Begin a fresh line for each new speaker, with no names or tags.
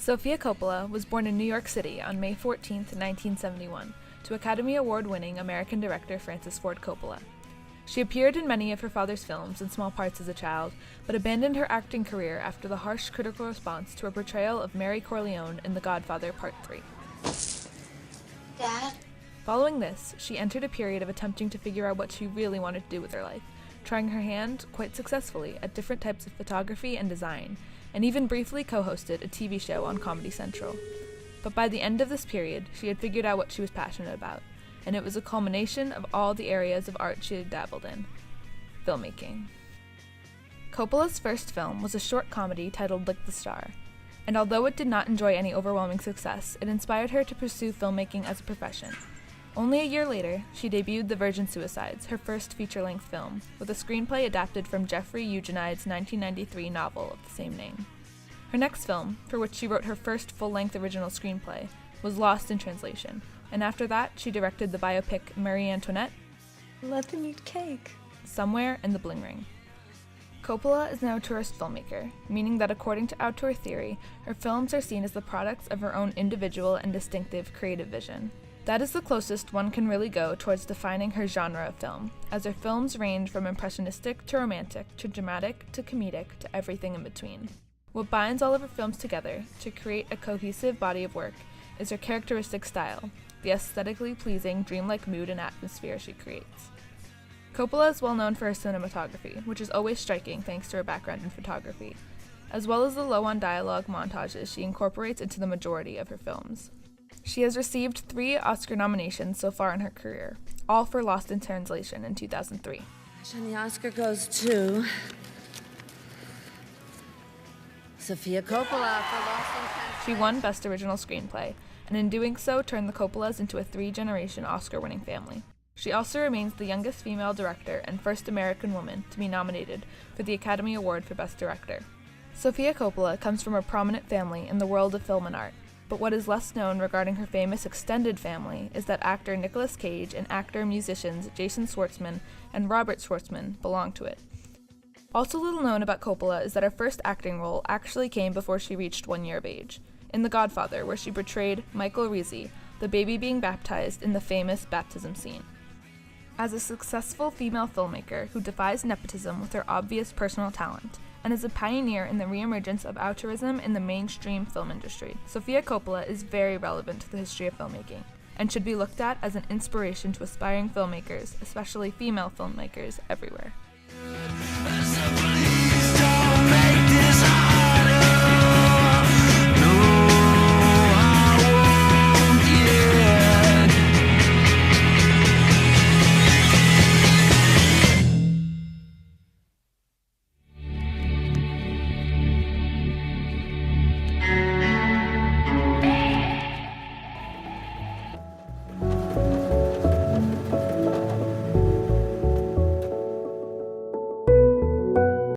Sofia Coppola was born in New York City on May 14, 1971, to Academy Award-winning American director Francis Ford Coppola. She appeared in many of her father's films in small parts as a child, but abandoned her acting career after the harsh critical response to her portrayal of Mary Corleone in The Godfather Part 3.
Dad?
Following this, she entered a period of attempting to figure out what she really wanted to do with her life, trying her hand, quite successfully, at different types of photography and design, and even briefly co-hosted a TV show on Comedy Central. But by the end of this period, she had figured out what she was passionate about, and it was a culmination of all the areas of art she had dabbled in: filmmaking. Coppola's first film was a short comedy titled Lick the Star, and although it did not enjoy any overwhelming success, it inspired her to pursue filmmaking as a profession. Only a year later, she debuted The Virgin Suicides, her first feature-length film, with a screenplay adapted from Jeffrey Eugenides' 1993 novel of the same name. Her next film, for which she wrote her first full-length original screenplay, was lost in translation, and after that she directed the biopic Marie Antoinette,
Let them eat cake.
Somewhere in the Bling Ring. Coppola is now a tourist filmmaker, meaning that according to auteur theory, her films are seen as the products of her own individual and distinctive creative vision. That is the closest one can really go towards defining her genre of film, as her films range from impressionistic to romantic to dramatic to comedic to everything in between. What binds all of her films together to create a cohesive body of work is her characteristic style, the aesthetically pleasing, dreamlike mood and atmosphere she creates. Coppola is well known for her cinematography, which is always striking thanks to her background in photography, as well as the low-on-dialogue montages she incorporates into the majority of her films. She has received 3 Oscar nominations so far in her career, all for Lost in Translation in 2003.
And the Oscar goes to Sofia Coppola for Lost in Translation.
She won Best Original Screenplay, and in doing so turned the Coppolas into a 3-generation Oscar-winning family. She also remains the youngest female director and first American woman to be nominated for the Academy Award for Best Director. Sofia Coppola comes from a prominent family in the world of film and art, but what is less known regarding her famous extended family is that actor Nicolas Cage and actor-musicians Jason Schwartzman and Robert Schwartzman belong to it. Also little known about Coppola is that her first acting role actually came before she reached 1 year of age, in The Godfather, where she portrayed Michael Rizzi, the baby being baptized in the famous baptism scene. As a successful female filmmaker who defies nepotism with her obvious personal talent, and is a pioneer in the reemergence of auteurism in the mainstream film industry, Sofia Coppola is very relevant to the history of filmmaking, and should be looked at as an inspiration to aspiring filmmakers, especially female filmmakers, everywhere.